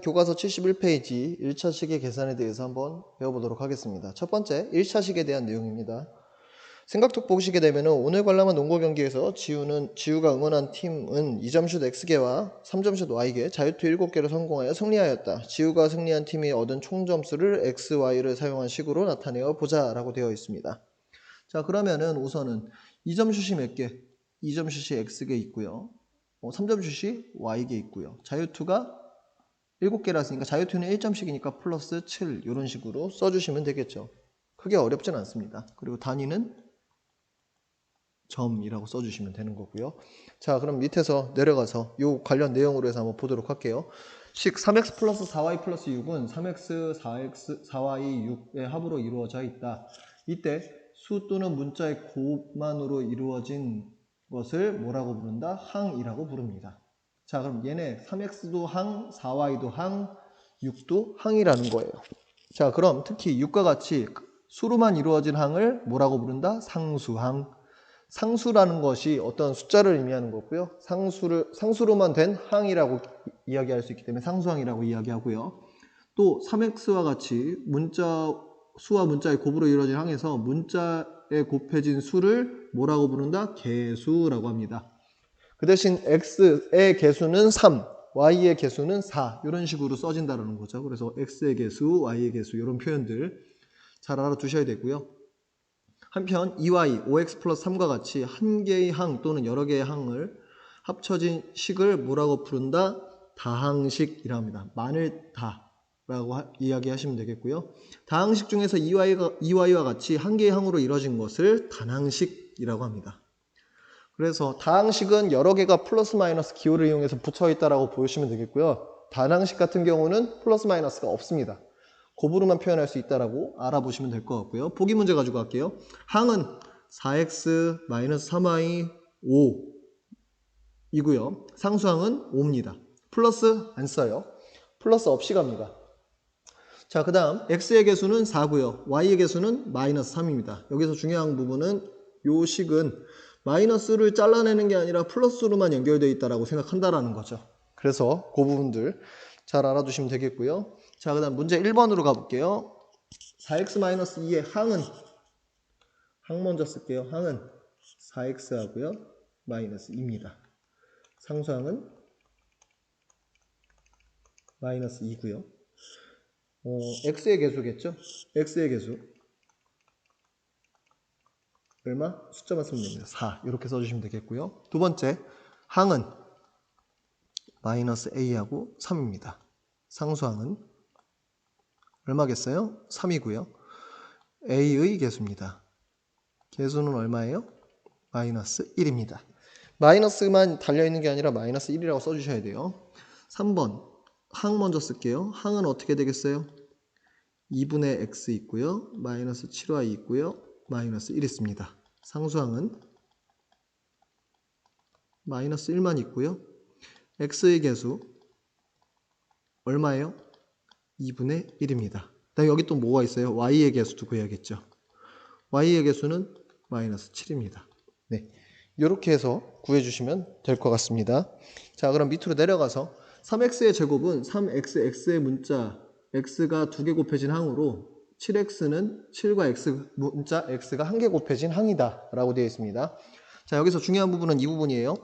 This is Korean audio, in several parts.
교과서 71페이지 1차식의 계산에 대해서 한번 배워보도록 하겠습니다. 첫 번째 1차식에 대한 내용입니다. 생각톡 보시게 되면 오늘 관람한 농구 경기에서 지우가 응원한 팀은 2점슛 X개와 3점슛 Y개, 자유투 7개를 성공하여 승리하였다. 지우가 승리한 팀이 얻은 총점수를 X, Y를 사용한 식으로 나타내어 보자 라고 되어 있습니다. 자, 그러면은 우선은 2점슛이 몇 개? 2점슛이 X개 있고요. 3점슛이 Y개 있고요. 자유투가 7개라으니까 자유투는 1점씩이니까 플러스 7 이런 식으로 써주시면 되겠죠. 크게 어렵진 않습니다. 그리고 단위는 점이라고 써주시면 되는 거고요. 자, 그럼 밑에서 내려가서 이 관련 내용으로 해서 한번 보도록 할게요. 식 3x 플러스 4y 플러스 6은 3x, 4x, 4y, 6의 합으로 이루어져 있다. 이때 수 또는 문자의 곱만으로 이루어진 것을 뭐라고 부른다? 항이라고 부릅니다. 자, 그럼 얘네 3x도 항, 4y도 항, 6도 항이라는 거예요. 자, 그럼 특히 6과 같이 수로만 이루어진 항을 뭐라고 부른다? 상수항. 상수라는 것이 어떤 숫자를 의미하는 거고요. 상수로만 된 항이라고 이야기할 수 있기 때문에 상수항이라고 이야기하고요. 또 3x와 같이 수와 문자의 곱으로 이루어진 항에서 문자에 곱해진 수를 뭐라고 부른다? 개수라고 합니다. 그 대신 x의 개수는 3, y의 개수는 4 이런 식으로 써진다는 거죠. 그래서 x의 개수, y의 개수 이런 표현들 잘 알아두셔야 되고요. 한편 2y, 5x 플러스 3과 같이 한 개의 항 또는 여러 개의 항을 합쳐진 식을 뭐라고 부른다? 다항식이라 합니다. 마늘다라고 이야기하시면 되겠고요. 다항식 중에서 2y와 같이 한 개의 항으로 이루어진 것을 단항식이라고 합니다. 그래서 다항식은 여러 개가 플러스 마이너스 기호를 이용해서 붙어 있다라고 보시면 되겠고요. 단항식 같은 경우는 플러스 마이너스가 없습니다. 곱으로만 표현할 수 있다라고 알아보시면 될 것 같고요. 보기 문제 가지고 갈게요. 항은 4x, 3y, 5이고요. 상수항은 5입니다. 플러스 안 써요. 플러스 없이 갑니다. 자, 그 다음 x의 개수는 4고요. y의 개수는 마이너스 3입니다. 여기서 중요한 부분은 요 식은 마이너스를 잘라내는 게 아니라 플러스로만 연결되어 있다라고 생각한다라는 거죠. 그래서 그 부분들 잘 알아두시면 되겠고요. 자, 그 다음 문제 1번으로 가볼게요. 4x-2의 항은 항 먼저 쓸게요. 항은 4x 하고요. 마이너스 2입니다. 상수항은 마이너스 2고요. x의 개수겠죠? x의 개수 얼마? 숫자만 쓰면 됩니다. 4 이렇게 써주시면 되겠고요. 두 번째 항은 마이너스 a하고 3입니다. 상수항은 얼마겠어요? 3이고요. a의 개수입니다. 개수는 얼마예요? 마이너스 1입니다. 마이너스만 달려있는 게 아니라 마이너스 1이라고 써주셔야 돼요. 3번 항 먼저 쓸게요. 항은 어떻게 되겠어요? 2분의 x 있고요. 마이너스 7y 있고요. 마이너스 1 있습니다. 상수항은 마이너스 1만 있고요. x의 개수 얼마예요? 2분의 1입니다. 여기 또 뭐가 있어요? y의 개수도 구해야겠죠. y의 개수는 마이너스 7입니다. 네, 이렇게 해서 구해주시면 될 것 같습니다. 자, 그럼 밑으로 내려가서 3x의 제곱은 3x의 문자 x가 2개 곱해진 항으로 7x는 7과 문자 x가 1개 곱해진 항이다 라고 되어 있습니다. 자, 여기서 중요한 부분은 이 부분이에요.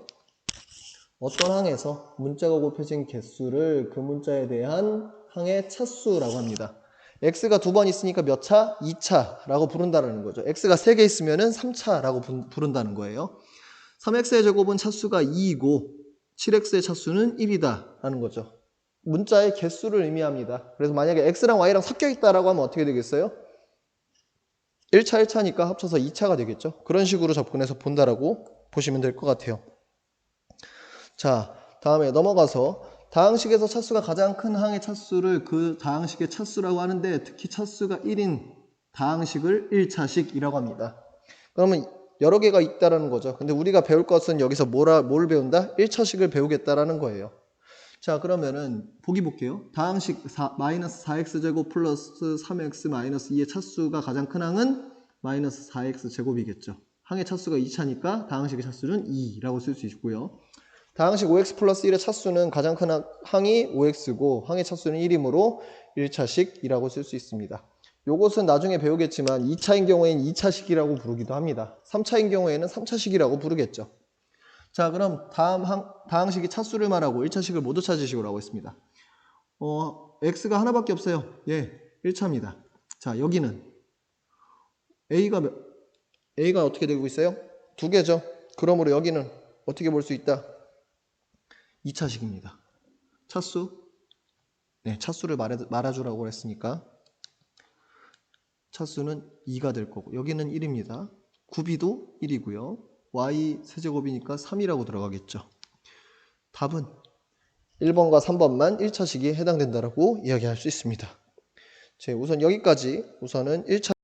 어떤 항에서 문자가 곱해진 개수를 그 문자에 대한 항의 차수라고 합니다. x가 2번 있으니까 몇 차? 2차라고 부른다는 거죠. x가 3개 있으면 3차라고 부른다는 거예요. 3x의 제곱은 차수가 2이고 7x의 차수는 1이다 라는 거죠. 문자의 개수를 의미합니다. 그래서 만약에 x랑 y랑 섞여 있다라고 하면 어떻게 되겠어요? 1차 1차니까 합쳐서 2차가 되겠죠. 그런 식으로 접근해서 본다라고 보시면 될 것 같아요. 자, 다음에 넘어가서 다항식에서 차수가 가장 큰 항의 차수를 그 다항식의 차수라고 하는데, 특히 차수가 1인 다항식을 1차식이라고 합니다. 그러면 여러 개가 있다라는 거죠. 근데 우리가 배울 것은 여기서 뭘 배운다? 1차식을 배우겠다라는 거예요. 자, 그러면은 보기 볼게요. 다항식 마이너스 4x제곱 플러스 3x 마이너스 2의 차수가 가장 큰 항은 마이너스 4x제곱이겠죠. 항의 차수가 2차니까 다항식의 차수는 2라고 쓸 수 있고요. 다항식 5x 플러스 1의 차수는 가장 큰 항이 5x고 항의 차수는 1이므로 1차식이라고 쓸 수 있습니다. 요것은 나중에 배우겠지만 2차인 경우에는 2차식이라고 부르기도 합니다. 3차인 경우에는 3차식이라고 부르겠죠. 자, 그럼 다항식이 차수를 말하고 1차식을 모두 찾으시고 라고 했습니다. x가 하나밖에 없어요. 예, 1차입니다. 자, 여기는 a가 어떻게 되고 있어요? 2개죠. 그러므로 여기는 어떻게 볼 수 있다? 2차식입니다. 차수? 네, 차수를 말아주라고 했으니까 차수는 2가 될 거고 여기는 1입니다. 9b도 1이고요. y 세제곱이니까 3이라고 들어가겠죠. 답은 1번과 3번만 1차식이 해당된다라고 이야기할 수 있습니다. 우선 여기까지 우선은 1차